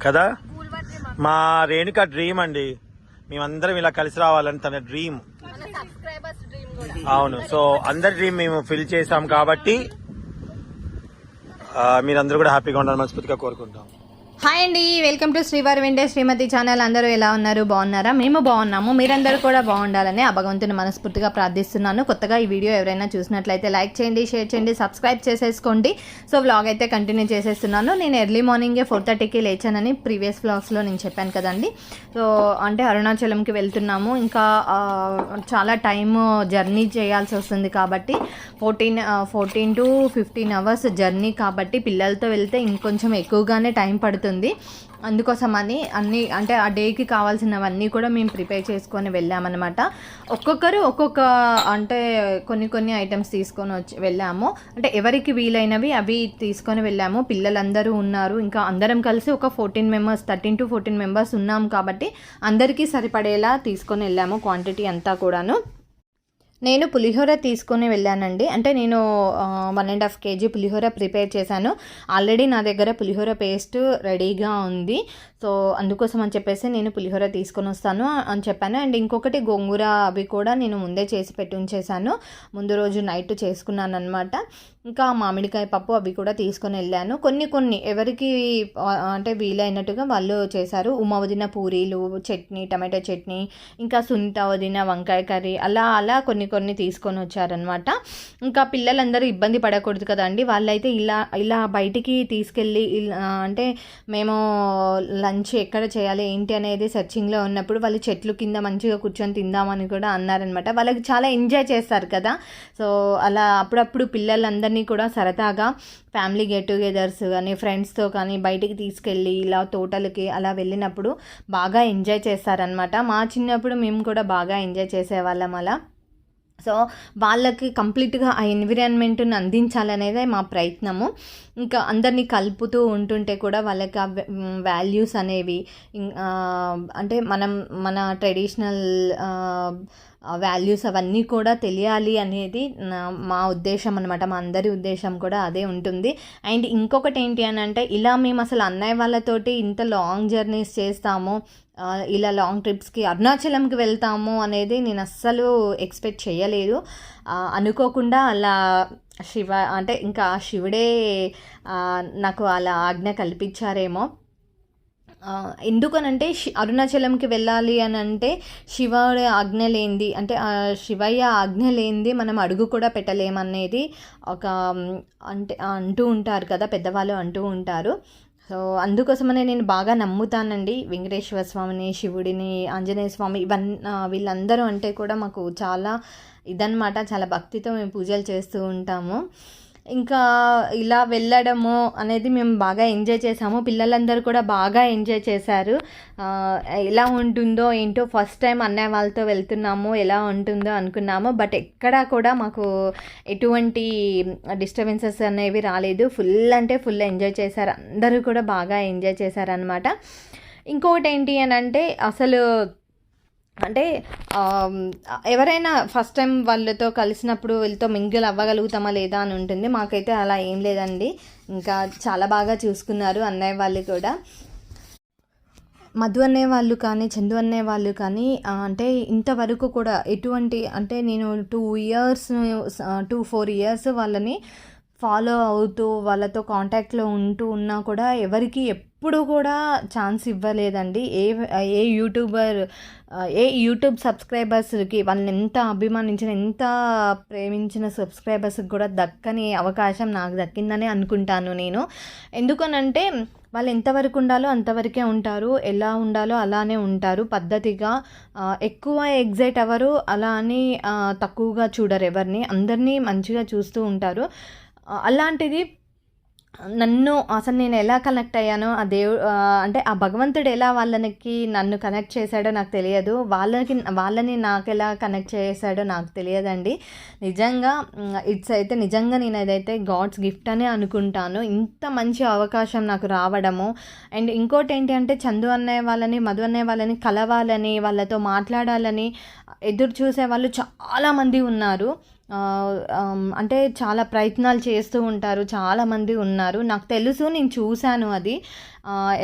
కదా. మా రేణుక డ్రీమ్ అండి, మేమందరం ఇలా కలిసి రావాలని తన డ్రీమ్. అవును, సో అందరి డ్రీమ్ మేము ఫిల్ చేసాం కాబట్టి మీరందరూ కూడా హ్యాపీగా ఉండాలని మనస్ఫూర్తిగా కోరుకుంటాం. హాయ్ అండి, వెల్కమ్ టు శ్రీవారి వెంటే శ్రీమతి ఛానల్. అందరూ ఎలా ఉన్నారు? బాగున్నారా? మేము బాగున్నాము. మీరందరూ కూడా బాగుండాలని ఆ భగవంతుని మనస్ఫూర్తిగా ప్రార్థిస్తున్నాను. కొత్తగా ఈ వీడియో ఎవరైనా చూసినట్లయితే లైక్ చేయండి, షేర్ చేయండి, సబ్స్క్రైబ్ చేసేసుకోండి. సో వ్లాగ్ అయితే కంటిన్యూ చేసేస్తున్నాను. నేను ఎర్లీ మార్నింగే 4:30కి లేచానని ప్రీవియస్ వ్లాగ్స్లో నేను చెప్పాను కదండి. సో అంటే అరుణాచలంకి వెళ్తున్నాము. ఇంకా చాలా టైం జర్నీ చేయాల్సి వస్తుంది కాబట్టి 14 to 15 hours జర్నీ కాబట్టి పిల్లలతో వెళ్తే ఇంకొంచెం ఎక్కువగానే టైం పడుతుంది. అందుకోసమని అన్నీ అంటే ఆ డేకి కావాల్సినవన్నీ కూడా మేము ప్రిపేర్ చేసుకొని వెళ్ళామన్నమాట. ఒక్కొక్కరు ఒక్కొక్క అంటే కొన్ని ఐటమ్స్ తీసుకొని వెళ్ళాము. అంటే ఎవరికి వీలైనవి అవి తీసుకొని వెళ్ళాము. పిల్లలందరూ ఉన్నారు, ఇంకా అందరం కలిసి ఒక 13 to 14 members ఉన్నాం కాబట్టి అందరికీ సరిపడేలా తీసుకొని వెళ్ళాము క్వాంటిటీ అంతా కూడాను. నేను పులిహోర తీసుకొని వెళ్ళానండి. అంటే నేను 1.5 kg పులిహోర ప్రిపేర్ చేశాను. ఆల్రెడీ నా దగ్గర పులిహోర పేస్ట్ రెడీగా ఉంది. సో అందుకోసం అని చెప్పేసి నేను పులిహోర తీసుకొని వస్తాను అని చెప్పాను. అండ్ ఇంకొకటి గోంగూర అవి కూడా నేను ముందే చేసి పెట్టి ఉంచేసాను. ముందు రోజు నైట్ చేసుకున్నాను అనమాట. ఇంకా మామిడికాయ పప్పు అవి కూడా తీసుకొని వెళ్ళాను. కొన్ని ఎవరికి అంటే వీలైనట్టుగా వాళ్ళు చేశారు. ఉమ వదిన పూరీలు, చట్నీ, టమాటో చట్నీ, ఇంకా సునీత వదిన వంకాయ కర్రీ, అలా కొన్ని తీసుకొని వచ్చారనమాట. ఇంకా పిల్లలందరూ ఇబ్బంది పడకూడదు కదండి. వాళ్ళైతే ఇలా బయటికి తీసుకెళ్ళి అంటే మేము లంచ్ ఎక్కడ చేయాలి ఏంటి అనేది సెర్చింగ్లో ఉన్నప్పుడు వాళ్ళు చెట్లు కింద మంచిగా కూర్చొని తిందామని కూడా అన్నారనమాట. వాళ్ళకి చాలా ఎంజాయ్ చేస్తారు కదా. సో అలా అప్పుడప్పుడు పిల్లలందరినీ కూడా సరదాగా ఫ్యామిలీ గెట్ టుగెదర్స్ కానీ ఫ్రెండ్స్తో కానీ బయటికి తీసుకెళ్ళి ఇలా తోటలకి అలా వెళ్ళినప్పుడు బాగా ఎంజాయ్ చేస్తారనమాట. మా చిన్నప్పుడు మేము కూడా బాగా ఎంజాయ్ చేసేవాళ్ళం అలా. సో వాళ్ళకి కంప్లీట్గా ఆ ఎన్విరాన్మెంట్ని అందించాలనేదే మా ప్రయత్నము. ఇంకా అందరినీ కలుపుతూ ఉంటుంటే కూడా వాళ్ళకి ఆ వాల్యూస్ అనేవి అంటే మన ట్రెడిషనల్ వాల్యూస్ అవన్నీ కూడా తెలియాలి అనేది మా ఉద్దేశం అనమాట. మా అందరి ఉద్దేశం కూడా అదే ఉంటుంది. అండ్ ఇంకొకటి ఏంటి అని అంటే ఇలా మేము అసలు అన్నయ్య వాళ్ళతోటి ఇంత లాంగ్ జర్నీస్ చేస్తాము, ఇలా లాంగ్ ట్రిప్స్కి అరుణాచలంకి వెళ్తాము అనేది నేను అస్సలు ఎక్స్పెక్ట్ చేయలేదు. అనుకోకుండా అలా అంటే ఇంకా శివుడే నాకు అలా ఆజ్ఞ కల్పించారేమో. ఎందుకనంటే అరుణాచలంకి వెళ్ళాలి అని అంటే శివుడి ఆజ్ఞ లేనిది, అంటే శివయ్య ఆజ్ఞ లేనిది మనం అడుగు కూడా పెట్టలేమనేది ఒక అంటే అంటూ ఉంటారు కదా, పెద్దవాళ్ళు అంటూ ఉంటారు. సో అందుకోసమనే నేను బాగా నమ్ముతానండి వెంకటేశ్వర స్వామిని, శివుడిని, ఆంజనేయ స్వామి, వీళ్ళందరూ అంటే కూడా మాకు చాలా ఇదన్నమాట. చాలా భక్తితో మేము పూజలు చేస్తూ ఉంటాము. ఇంకా ఇలా వెళ్ళడము అనేది మేము బాగా ఎంజాయ్ చేసాము. పిల్లలందరూ కూడా బాగా ఎంజాయ్ చేశారు. ఎలా ఉంటుందో ఏంటో, ఫస్ట్ టైం అన్నయ్య వాళ్ళతో వెళ్తున్నాము, ఎలా ఉంటుందో అనుకున్నాము. బట్ ఎక్కడా కూడా మాకు ఎటువంటి డిస్టర్బెన్సెస్ అనేవి రాలేదు. ఫుల్ ఎంజాయ్ చేశారు. అందరూ కూడా బాగా ఎంజాయ్ చేశారనమాట. ఇంకొకటి ఏంటి అని అంటే అసలు అంటే ఎవరైనా ఫస్ట్ టైం వాళ్ళతో కలిసినప్పుడు వీళ్ళతో మింగిల్ అవ్వగలుగుతామా లేదా అని ఉంటుంది. మాకైతే అలా ఏం లేదండి. ఇంకా చాలా బాగా చూసుకున్నారు అన్నయ్య వాళ్ళు కూడా. మధు అనే వాళ్ళు కానీ చందు అనే వాళ్ళు కానీ అంటే ఇంతవరకు కూడా ఎటువంటి అంటే నేను 2-4 years వాళ్ళని ఫాలో అవుతూ వాళ్ళతో కాంటాక్ట్లో ఉన్నా కూడా ఎవరికి ఎప్పుడు కూడా ఛాన్స్ ఇవ్వలేదండి. ఏ యూట్యూబ్ సబ్స్క్రైబర్స్కి వాళ్ళని ఎంత అభిమానించిన, ఎంత ప్రేమించిన సబ్స్క్రైబర్స్కి కూడా దక్కని అవకాశం నాకు దక్కిందని అనుకుంటాను నేను. ఎందుకనంటే వాళ్ళు ఎంతవరకు ఉండాలో అంతవరకే ఉంటారు, ఎలా ఉండాలో అలానే ఉంటారు పద్ధతిగా. ఎక్కువ ఎగ్జైట్ అవ్వరు, అలా అని తక్కువగా చూడరు ఎవరిని, అందరినీ మంచిగా చూస్తూ ఉంటారు. అలాంటిది నన్ను అసలు నేను ఎలా కనెక్ట్ అయ్యానో ఆ అంటే ఆ భగవంతుడు ఎలా వాళ్ళకి నన్ను కనెక్ట్ చేశాడో నాకు తెలియదు. వాళ్ళని నాకు ఎలా కనెక్ట్ చేశాడో నాకు తెలియదండి. నిజంగా నిజంగా నేను అదైతే గాడ్స్ గిఫ్ట్ అనే అనుకుంటాను, ఇంత మంచి అవకాశం నాకు రావడము. అండ్ ఇంకోటి ఏంటి అంటే చందు అన్నయ్య వాళ్ళని, మధు అన్నయ్య వాళ్ళని కలవాలని, వాళ్ళతో మాట్లాడాలని ఎదురు చూసే వాళ్ళు చాలామంది ఉన్నారు. అంటే చాలా ప్రయత్నాలు చేస్తూ ఉంటారు, చాలామంది ఉన్నారు. నాకు తెలుసు, నేను చూశాను అది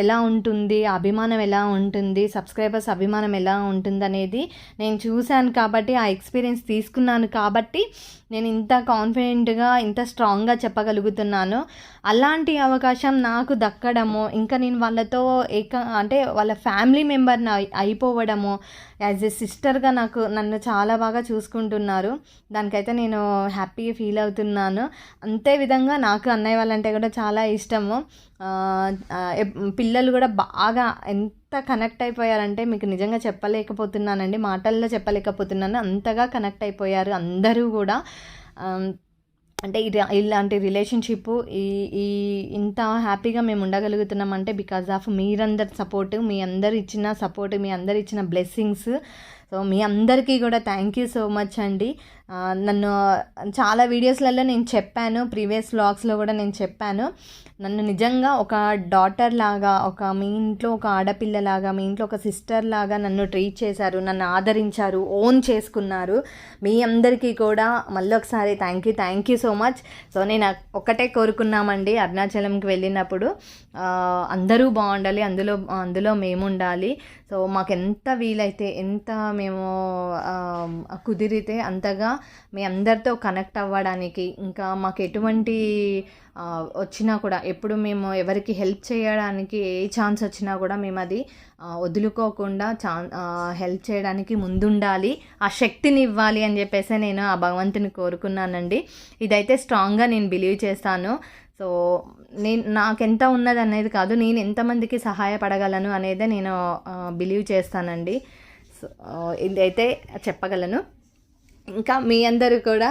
ఎలా ఉంటుంది, అభిమానం ఎలా ఉంటుంది, సబ్స్క్రైబర్స్ అభిమానం ఎలా ఉంటుంది అనేది నేను చూశాను కాబట్టి, ఆ ఎక్స్పీరియన్స్ తీసుకున్నాను కాబట్టి నేను ఇంత కాన్ఫిడెంట్గా ఇంత స్ట్రాంగ్గా చెప్పగలుగుతున్నాను. అలాంటి అవకాశం నాకు దక్కడము, ఇంకా నేను వాళ్ళతో అంటే వాళ్ళ ఫ్యామిలీ మెంబర్ని అయిపోవడము, యాజ్ ఎ సిస్టర్గా నన్ను చాలా బాగా చూసుకుంటున్నారు. దానికైతే నేను హ్యాపీగా ఫీల్ అవుతున్నాను. అంతే విధంగా నాకు అన్నయ్య వాళ్ళంటే కూడా చాలా ఇష్టము. పిల్లలు కూడా బాగా ఎంత కనెక్ట్ అయిపోయారంటే మీకు నిజంగా చెప్పలేకపోతున్నానండి, మాటల్లో చెప్పలేకపోతున్నాను. అంతగా కనెక్ట్ అయిపోయారు అందరూ కూడా. అంటే ఇలాంటి రిలేషన్షిప్ ఈ ఇంత హ్యాపీగా మేము ఉండగలుగుతున్నామంటే బికాజ్ ఆఫ్ మీరందరి సపోర్టు, మీ అందరు ఇచ్చిన సపోర్ట్, మీ అందరు ఇచ్చిన బ్లెస్సింగ్స్. సో మీ అందరికీ కూడా థ్యాంక్ యూ సో మచ్ అండి. నన్ను చాలా వీడియోస్లలో నేను చెప్పాను, ప్రీవియస్ వ్లాగ్స్లో కూడా నేను చెప్పాను, నన్ను నిజంగా ఒక డాటర్ లాగా, మీ ఇంట్లో ఒక ఆడపిల్లలాగా, మీ ఇంట్లో ఒక సిస్టర్ లాగా నన్ను ట్రీట్ చేశారు, నన్ను ఆదరించారు, ఓన్ చేసుకున్నారు. మీ అందరికీ కూడా మళ్ళీ ఒకసారి thank you so much. So నేను ఒక్కటే కోరుకున్నామండి, అరుణాచలంకి వెళ్ళినప్పుడు అందరూ బాగుండాలి, అందులో మేము ఉండాలి. సో మాకు ఎంత వీలైతే, ఎంత మేము కుదిరితే అంతగా మీ అందరితో కనెక్ట్ అవ్వడానికి, ఇంకా మాకు ఎటువంటి వచ్చినా కూడా, ఎప్పుడు మేము ఎవరికి హెల్ప్ చేయడానికి ఏ ఛాన్స్ వచ్చినా కూడా మేము అది వదులుకోకుండా హెల్ప్ చేయడానికి ముందుండాలి, ఆ శక్తిని ఇవ్వాలి అని చెప్పేసి నేను ఆ భగవంతుని కోరుకున్నానండి. ఇదైతే స్ట్రాంగ్గా నేను బిలీవ్ చేస్తాను. సో నాకెంత ఉన్నది అనేది కాదు, నేను ఎంతమందికి సహాయపడగలను అనేదే నేను బిలీవ్ చేస్తానండి. సో ఇదైతే చెప్పగలను. ఇంకా మీ అందరూ కూడా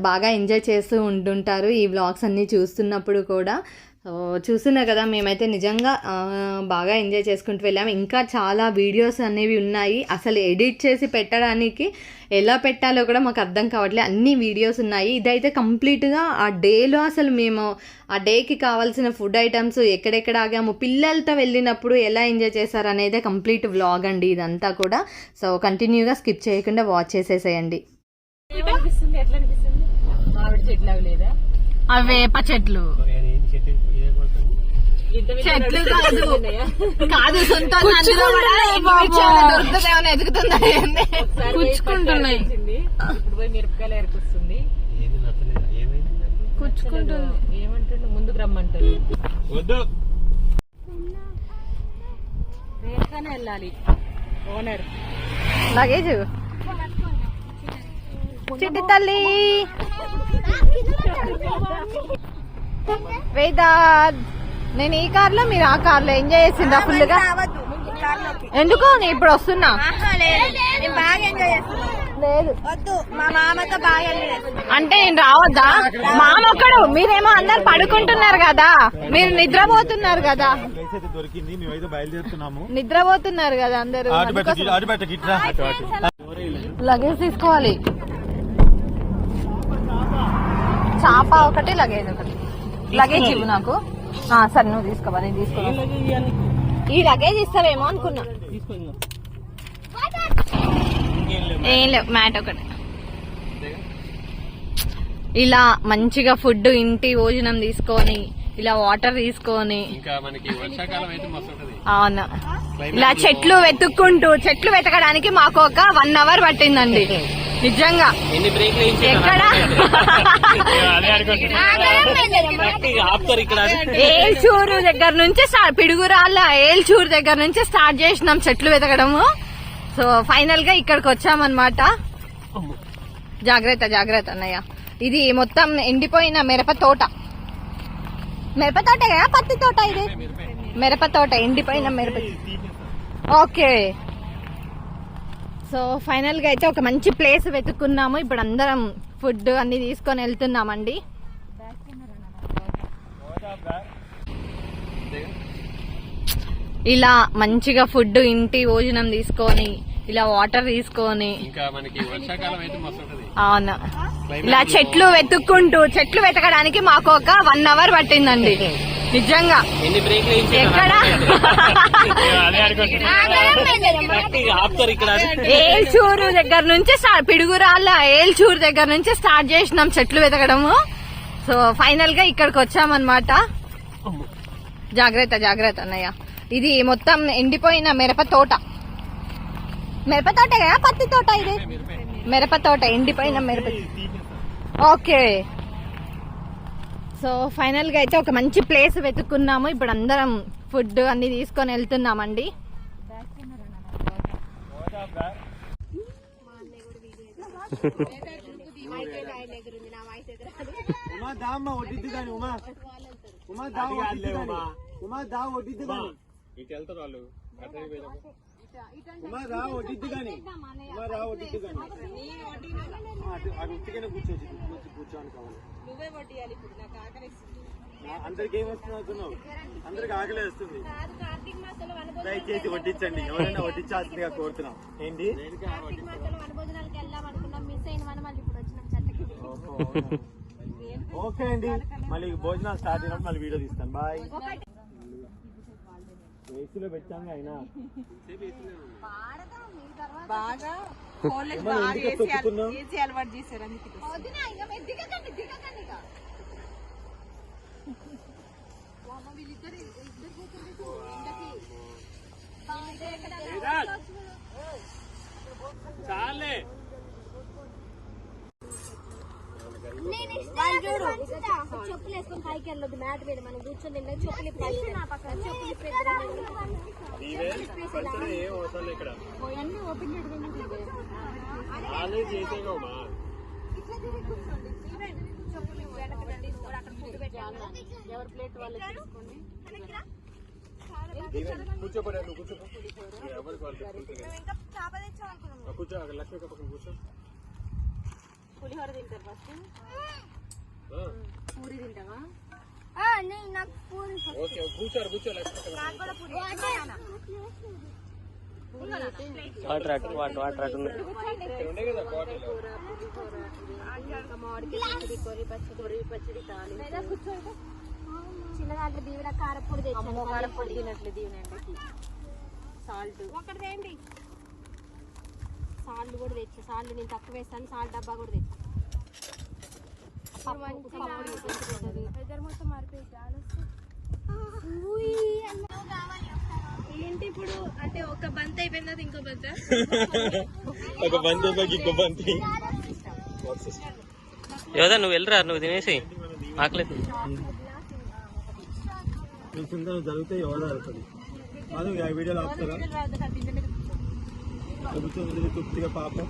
బాగా ఎంజాయ్ చేస్తూ ఉంటుంటారు ఈ వ్లాగ్స్ అన్నీ చూస్తున్నప్పుడు కూడా. చూస్తున్నారు కదా, మేమైతే నిజంగా బాగా ఎంజాయ్ చేసుకుంటూ వెళ్ళాము. ఇంకా చాలా వీడియోస్ అనేవి ఉన్నాయి, అసలు ఎడిట్ చేసి పెట్టడానికి ఎలా పెట్టాలో కూడా మాకు అర్థం కావట్లేదు, అన్ని వీడియోస్ ఉన్నాయి. ఇదైతే కంప్లీట్గా ఆ డేలో అసలు మేము ఆ డేకి కావాల్సిన ఫుడ్ ఐటమ్స్, ఎక్కడెక్కడ ఆగాము, పిల్లలతో వెళ్ళినప్పుడు ఎలా ఎంజాయ్ చేశారు అనేదే కంప్లీట్ వ్లాగ్ అండి ఇదంతా కూడా. సో కంటిన్యూగా స్కిప్ చేయకుండా వాచ్ చేసేసేయండి. అవే చెట్లు చెట్లు కాదు సొంత దొరుకుతుందేమో ఎదుగుతున్నాయి, మిరపకాయలు ఎరకొస్తుంది, కూర్చుకుంటుంది. ఏమంటుండు, ముందుకు రమ్మంటారు, రేఖనే వెళ్ళాలి. ఓనర్ లగేజ్ చిట్టి తల్లి వేదాద్, నేను ఈ కార్లో మీరు ఆ కార్లో ఎంజాయ్ చేసిండ్రా ఫుల్గా? ఎందుకు నేను ఇప్పుడు వస్తున్నా? లేదు మా మామతో బాగా అంటే నేను రావద్దా? మామ ఒక్కడు, మీరేమో అందరు పడుకుంటున్నారు కదా, మీరు నిద్రపోతున్నారు కదా, నిద్రపోతున్నారు కదా అందరు. లగేజ్ తీసుకోవాలి, చాప ఒకటి, లగేజ్ ఒకటి. లగేజ్ ఇవ్వు నాకు. సరే నువ్వు తీసుకోవా, నేను తీసుకోవాలి. ఈ లగేజ్ ఇస్తావేమో అనుకున్నా. ఏం లేవు, మ్యాట్ ఒకటి. ఇలా మంచిగా ఫుడ్, ఇంటి భోజనం తీసుకొని, ఇలా వాటర్ తీసుకొని, అవును ఇలా చెట్లు వెతకడానికి మాకు ఒక 1 hour పట్టిందండి నిజంగా. ఎక్కడ ఏల్చూరు దగ్గర నుంచి పిడుగురాళ్ళ ఏల్చూరు దగ్గర నుంచి స్టార్ట్ చేసినాం చెట్లు వెతకడము. సో ఫైనల్ గా ఇక్కడికి వచ్చామన్నమాట. జాగ్రత్త అన్నయ్య. ఇది మొత్తం ఎండిపోయిన మిరప తోటే కదా, పత్తి తోట? ఇది మిరప తోట, ఎండిపోయిన మిరప. ఓకే, సో ఫైనల్ గా అయితే ఒక మంచి ప్లేస్ వెతుక్కున్నాము. ఇప్పుడు అందరం ఫుడ్ అన్ని తీసుకొని వెళ్తున్నామండి. ఇలా మంచిగా ఫుడ్, ఇంటి భోజనం తీసుకొని, ఇలా వాటర్ తీసుకొని, అవును ఇలా చెట్లు వెతకడానికి మాకు ఒక 1 hour పట్టిందండి నిజంగా ఎన్ని బ్రేక్లు ఎక్కడ ఆపుతారు ఇక్కడ ఏల్చూరు దగ్గర నుంచి పిడుగురాళ్ళ ఏల్చూరు దగ్గర నుంచి స్టార్ట్ చేసినాం చెట్లు వెతకడము. సో ఫైనల్ గా ఇక్కడికి వచ్చామన్నమాట. జాగ్రత్త జాగ్రత్త అన్నయ్య. ఇది మొత్తం ఎండిపోయిన మిరప తోట కదా, పత్తి తోట. ఇది మిరప తోట, ఎండిపోయిన మిరప. ఓకే, సో ఫైనల్ గా అయితే ఒక మంచి ప్లేస్ వెతుక్కున్నాము. ఇప్పుడు అందరం ఫుడ్ అన్ని తీసుకొని వెళ్తున్నామండి. ఇటు వెళ్తారు వాళ్ళు. కూర్చోని కావాలి. అందరికి ఏం వస్తున్నావు? అందరికి ఆకలి వేస్తుంది. దయచేసి వడ్డించండి. ఎవరైనా వడ్డించాల్సిందిగా కోరుతున్నాం. ఏంటి ఓకే అండి, మళ్ళీ భోజనాలు స్టార్ట్ అయినప్పుడు మళ్ళీ వీడియో తీస్తాను. బాయ్. ఏసీలో పెట్టాము అయినా బాగా ఏసీ అలవాటు చేశారు. అందుకే చాలే చెప్పులు వేసుకొని పైకి వెళ్ళొద్దు. మ్యాట్ మీద మనం కూర్చొని చెప్పులు ఎవరి ప్లేట్ వాళ్ళు తీసుకోండి. కూర్చోపడే, నువ్వు కూర్చోపో. కూర్చో, లక్ష్మీ పక్కన కూర్చో. పులిహోర తింటారు ఫస్ట్. పూరి తింటావా? నాకు పూరి. ఓకే, కూర్చోరు. కూర్చో లక్ష్మీ. వాటర్ ఉండే కదా బాటిల్. చిన్న దాంట్లో దీవెన కారపొడి తెచ్చాను. కారపొడి తినట్లు దీవెనండి. సాల్ట్ ఒకటి తేండి. సాల్ట్ కూడా తెచ్చా. సాల్ట్ నేను తక్కువ వేస్తాను. సాల్ట్ డబ్బా కూడా తెచ్చా. మొత్తం ఏంటి ఇప్పుడు అంటే ఒక బంత్ అయిపోయిన తర్వాత ఇంకో బంత్. ఒక బంతి ఇంకో బంతి. యోదా నువ్వు వెళ్ళరా, నువ్వు తినేసి ఆకలేదు. జరిగితే యోగా అవుతుంది. అది వీడియోలో ఆపుతారా? తృప్తిగా పాపం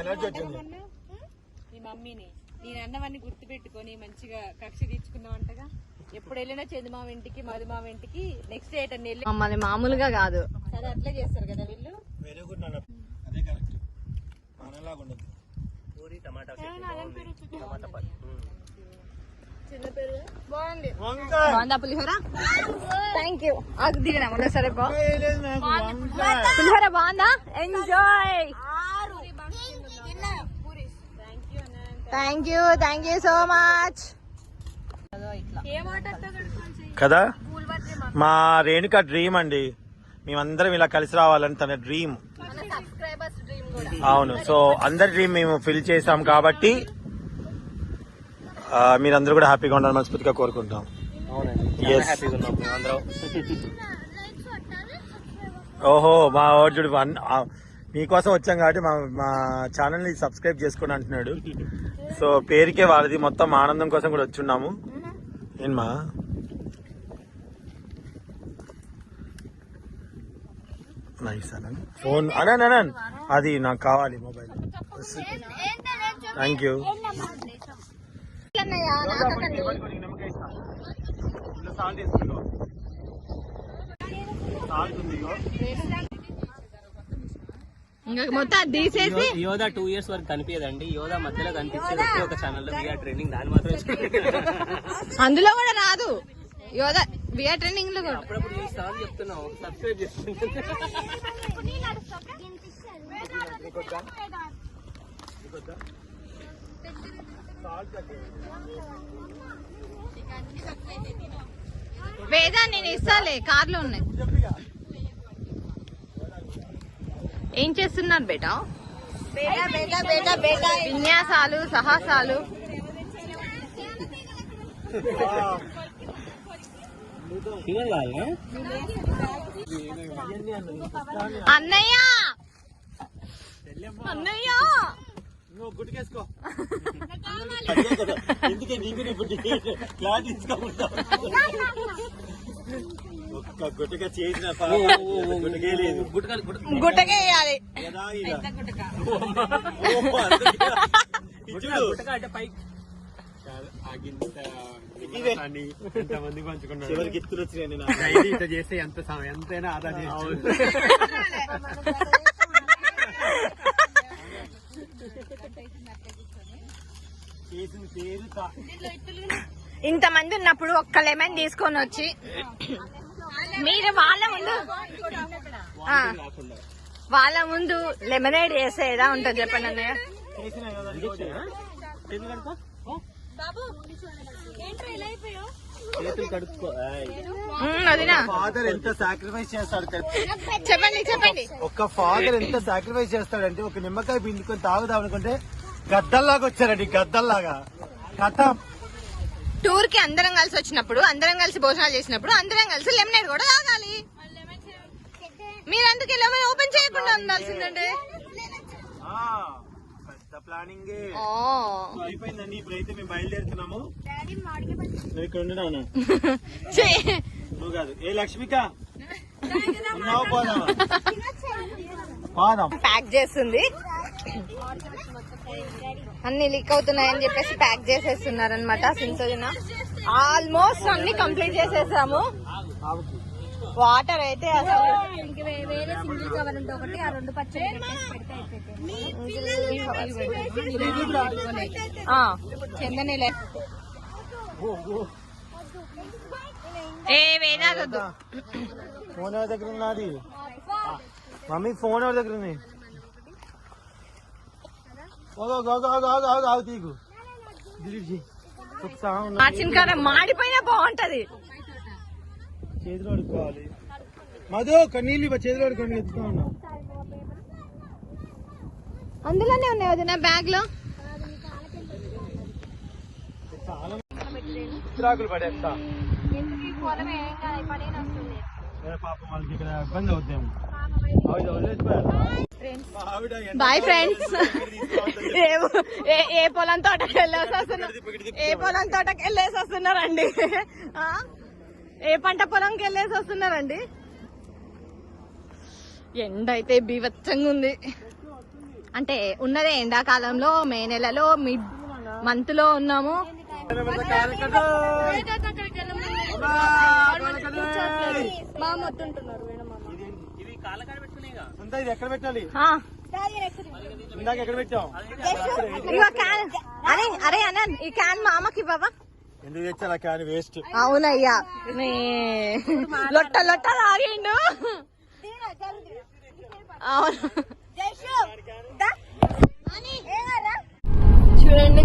ఎనర్జీ వచ్చింది. మీ మమ్మీని నేను అన్నవన్నీ గుర్తు పెట్టుకొని మంచిగా కక్ష తీర్చుకున్నావంటగా. ఎప్పుడు వెళ్ళినా చందమామ ఇంటికి మధుమామ ఇంటికి నెక్స్ట్ డే ఎటన్నీ వెళ్ళి మమ్మల్ని మామూలుగా కాదు. సరే అట్లే చేస్తారు కదా వీళ్ళు. వెరీ గుడ్ నాన్న, అదే కరెక్ట్. మనలాగా ఉండదు. పూరి టమాటా బాగుందా పులిహోర? Thank you. అది దిగినా మొన్న. సరే పులిహోర బాగుందా? Enjoy. Thank you so much. కదా మా రేణుక డ్రీమ్ అండి. మేమందరం ఇలా కలిసి రావాలని తన డ్రీమ్. అవును, సో అందరి డ్రీమ్ మేము ఫిల్ చేసాం కాబట్టి మీరందరూ కూడా హ్యాపీగా ఉండాలని మనస్ఫూర్తిగా కోరుకుంటాం. ఓహో, మా అర్జుడు మీకోసం వచ్చాం కాబట్టి మా ఛానల్ ని సబ్స్క్రైబ్ చేసుకోండి అంటున్నాడు. సో పేరుకే వాళ్ళది, మొత్తం ఆనందం కోసం కూడా వచ్చున్నాము. ఏమా నైస్ అనండి. ఫోన్ అనండి, అది నాకు కావాలి మొబైల్. Thank you. మొత్తం తీసేసి యోదా 2 years వరకు కనిపించదండి. యోదా మధ్యలో కనిపించేది ఒక ఛానల్ లో వీఆర్ ట్రెండింగ్. దాని మాత్రం అందులో కూడా రాదు. యోదా వీఆర్ ట్రెండింగ్ లో కూడా అప్పుడప్పుడు చూస్తామని చెప్తున్నాం. సబ్స్క్రైబ్ చేసుకుంటున్నాం. వేదా నేను ఇస్తాలే, కార్లో ఉన్నాయి. ఏం చేస్తున్నారు బేటా? విన్యాసాలు, సాహసాలు. అన్నయ్య అన్నయ్య గుట్టుకేసుకో. ఎందుకే నీకు క్లాస్ తీసుకోకుండా ఒక్క గుట్టగా చేసిన గుట్టకే లేదు. గుట్టకేయాలి. ఎంతమంది పంచుకున్నారు, చివరికి ఎత్తులు వచ్చినాయి. ఇట్లా చేస్తే ఎంతైనా ఆదా చేసిన పేరు. ఇంతమంది ఉన్నప్పుడు ఒక్క లెమన్ తీసుకొని వచ్చి మీరు వాళ్ళ ముందు లెమనేడ్ చేస్తే ఎలా ఉంటుంది చెప్పండి అన్నయ్య. ఫాదర్ ఎంత సాక్రిఫైస్ చేస్తాడు చెప్పండి చెప్పండి. ఒక ఫాదర్ ఎంత సాక్రిఫైస్ చేస్తాడంటే ఒక నిమ్మకాయ పిండుకొని తాగుదాం అనుకుంటే గద్దల్లాగా వచ్చారండి, గద్దల్లాగా. కథం టూర్ కి అందరం కలిసి వచ్చినప్పుడు, అందరం కలిసి భోజనాలు చేసినప్పుడు అందరం కలిసి లెమనేడ్ కూడా తాగాలి. మీరందుకు లెమన్ ఓపెన్ చేయకుండా ఉండాల్సిందండి. పెద్ద ప్లానింగ్ అయిపోయిందండి. ఇప్పుడైతే మేము బయలుదేరుతున్నాము. నువ్వు ఇక్కడ ఉండు నాన్న. నువ్వు కాదు. ఏ లక్ష్మిక పోదాం. ప్యాక్ చేస్తుంది, అన్ని లీక్ అవుతున్నాయని చెప్పేసి ప్యాక్ చేసేస్తున్నారు అనమాట. సింసోదిన ఆల్మోస్ట్ అన్ని కంప్లీట్ చేసేసాము. వాటర్ అయితే అసలు వేరే సింగిల్ కవర్ ఉంటే ఒకటి, ఆ 2 పచ్చడి చందనీలే. ఏ వేదాదు ఫోన్ ఎవరి దగ్గర ఉన్నది? మమ్మీ ఫోన్ ఎవరి దగ్గర ఉంది? తీగు మార్చిన కాడ మాడిపోయినా బాగుంటది. చేతిలో అడుక్కోవాలి. మధు నీళ్ళు చేతిలో అడుక్కోండి. ఎత్తుతా ఉన్నా. అందులోనే ఉన్నాయి వదిన బ్యాగ్ లో. చిత్రాకులు పడేస్తా. పాపం వాళ్ళకి ఇక్కడ ఇబ్బంది అవుతాము. Bye friends. ఏ పొలం తోటకి వెళ్ళేసి వస్తున్నారండి. ఏ పంట పొలంకి వెళ్ళేసి వస్తున్నారండి. ఎండ అయితే బీభత్సంగా ఉంది. అంటే ఉన్నదే ఎండాకాలంలో, మే నెలలో మిడ్ మంత్ లో ఉన్నాము. ఇది ఎక్కడ పెట్టాలి? ఇందాక ఎక్కడ పెట్టాం? అరే అన్న ఈ క్యాన్ మా అమ్మకి బాబా. ఎందుకు తెచ్చారా క్యాన్? వేస్ట్. అవునయ్యా, లొట్ట లొట్ట తాగిండు. అవును చూడండి,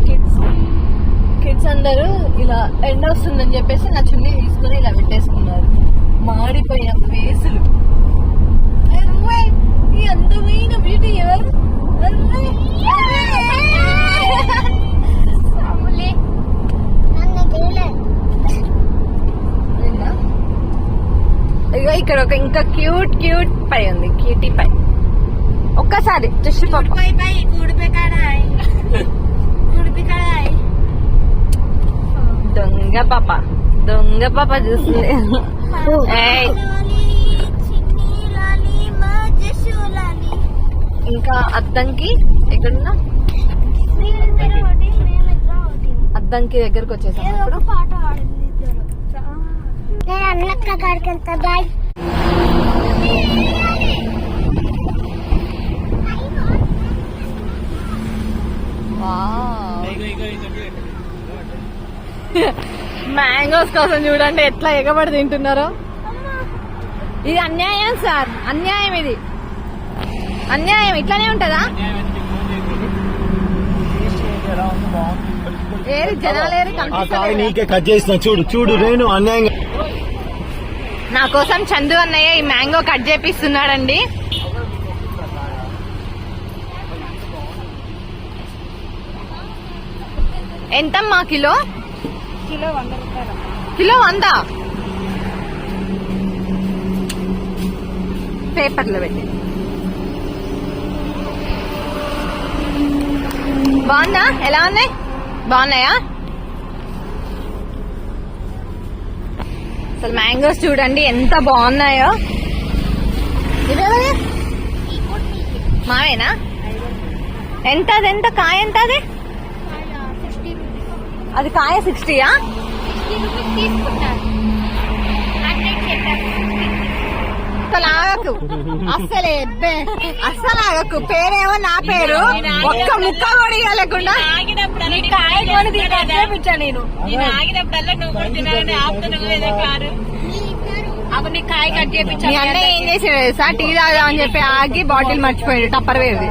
కిడ్స్ అందరూ ఇలా ఎండ వస్తుందని చెప్పేసి నా చున్నీ తీసుకుని ఇలా పెట్టేసుకున్నారు. మాడిపోయిన ఫేసులు. ఈ అందమైన బ్యూటీ ఎవరు? ఇగో ఇక్కడ ఒక ఇంకా క్యూట్ పై ఉంది, క్యూటీ పై. ఒక్కసారి జస్ట్ దొంగ పాప చూస్తుంది. ఇంకా అద్దంకి ఎక్కడున్నా, అద్దంకి దగ్గరకు వచ్చేసాం. బాయ్. మ్యాంగోస్ కోసం చూడండి ఎట్లా ఎగబడి తింటున్నారో. ఇది అన్యాయం సార్, అన్యాయం. ఇది అన్యాయం. ఇట్లానే ఉంటదా? ఏరి జనాలేరు ఆ కాయ కనిపిస్తలేదు. నీకే కట్ చేసిన చూడు చూడు నేను అన్యాయంగా. నా కోసం చందు అన్నయ్య ఈ మ్యాంగో కట్ చేపిస్తున్నాడండి. ఎంతమ్మా కిలో? కిలో 100 రూపాయలు. కిలో 100. పేపర్లో పెట్టి బాగుందా? ఎలా ఉన్నాయి? బాగున్నాయా? అసలు మ్యాంగోస్ చూడండి ఎంత బాగున్నాయో. ఇదేవది మావేనా? ఎంత అది? ఎంత కాయ ఎంత అది? అది కాయ 60యా? అస్సలు ఆగకు, అస్సలు ఆగకు. పేరేమో నా పేరు, ఒక్క ముక్క కూడా ఇవ్వలేకుండా ఆగినప్పుడల్లా నీ కాయ కొని చూపించా నేను. నేను ఆగినప్పుడల్లా నువ్వు కూడా తినాలని ఆపుతున్నావు ఏదో కారు. అప్పుడు నీ కాయ కట్ మీ చేయించాను. అన్నయ్య ఏం చేసాడు తెలుసా? టీ తాగామని చెప్పి ఆగి బాటిల్ మర్చిపోయాడు, టప్పర్ వేది.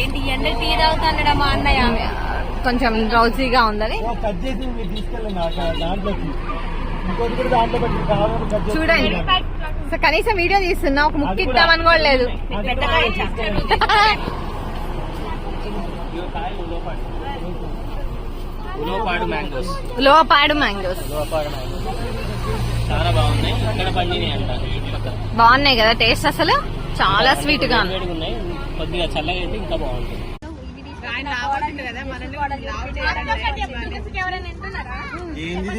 ఏంటి ఎండ టీ తాగుతాడా మా అన్నయ్య? కొంచెం డ్రౌజీగా ఉందని కట్ చేసి మీరు తీసుకెళ్ళండి దాంట్లోకి. ఇంకోటి కూడా దాంట్లో పెట్టి కావాలని కట్ చేసి చూడండి. సో కనీసం వీడియో తీస్తున్నా, ఒక ముక్కు ఇద్దామని కూడా లేదు. ఉలోపాడు మ్యాంగోస్. లోపాడు మ్యాంగోస్ చాలా బాగున్నాయి. ఇక్కడ పండినాయి అంట. బాగున్నాయి కదా టేస్ట్? అసలు చాలా స్వీట్ గా ఉంది. వేడిగా ఉన్నాయి. కొద్దిగా చల్లగా అయితే ఇంకా బాగుంటుంది. ఆయన రావాలంటే కదా మనల్ని లావు చేయడానికి. ఏంది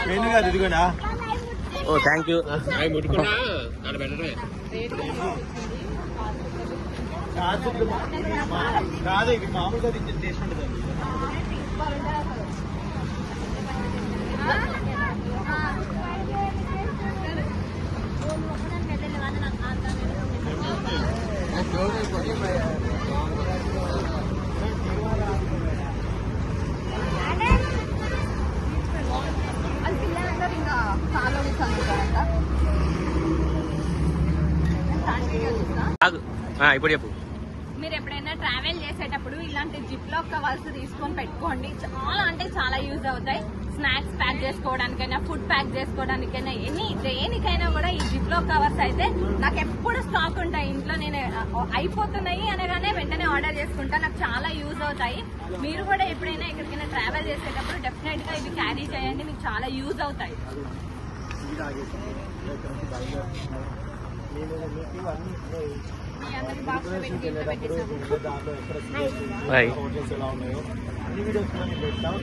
నేను కాదు ఇదిగోనా. ఓ థ్యాంక్ యూ. కాదు ఇది మామూలుగా టేస్ట్ ఉంటుంది. ఇప్పుడు చెప్పు. మీరు ఎప్పుడైనా ట్రావెల్ చేసేటప్పుడు ఇలాంటి జిప్ లాక్ కవర్స్ తీసుకొని పెట్టుకోండి. చాలా అంటే చాలా యూజ్ అవుతాయి. స్నాక్స్ ప్యాక్ చేసుకోవడానికైనా, ఫుడ్ ప్యాక్ చేసుకోవడానికైనా, దేనికైనా కూడా ఈ జిప్ లాక్ కవర్స్ అయితే నాకు ఎప్పుడు స్టాక్ ఉంటాయి ఇంట్లో. నేను అయిపోతున్నాయి అనగానే వెంటనే ఆర్డర్ చేసుకుంటా. నాకు చాలా యూజ్ అవుతాయి. మీరు కూడా ఎప్పుడైనా ఎక్కడికైనా ట్రావెల్ చేసేటప్పుడు డెఫినెట్ గా ఇవి క్యారీ చేయండి, మీకు చాలా యూజ్ అవుతాయి. మీ అందరి బాక్స్ పెట్టి ఇంట్లో పెట్టేసాము. బాయ్. హోటల్స్ ఎలా ఉన్నాయో అన్ని వీడియోస్ పెడతాం.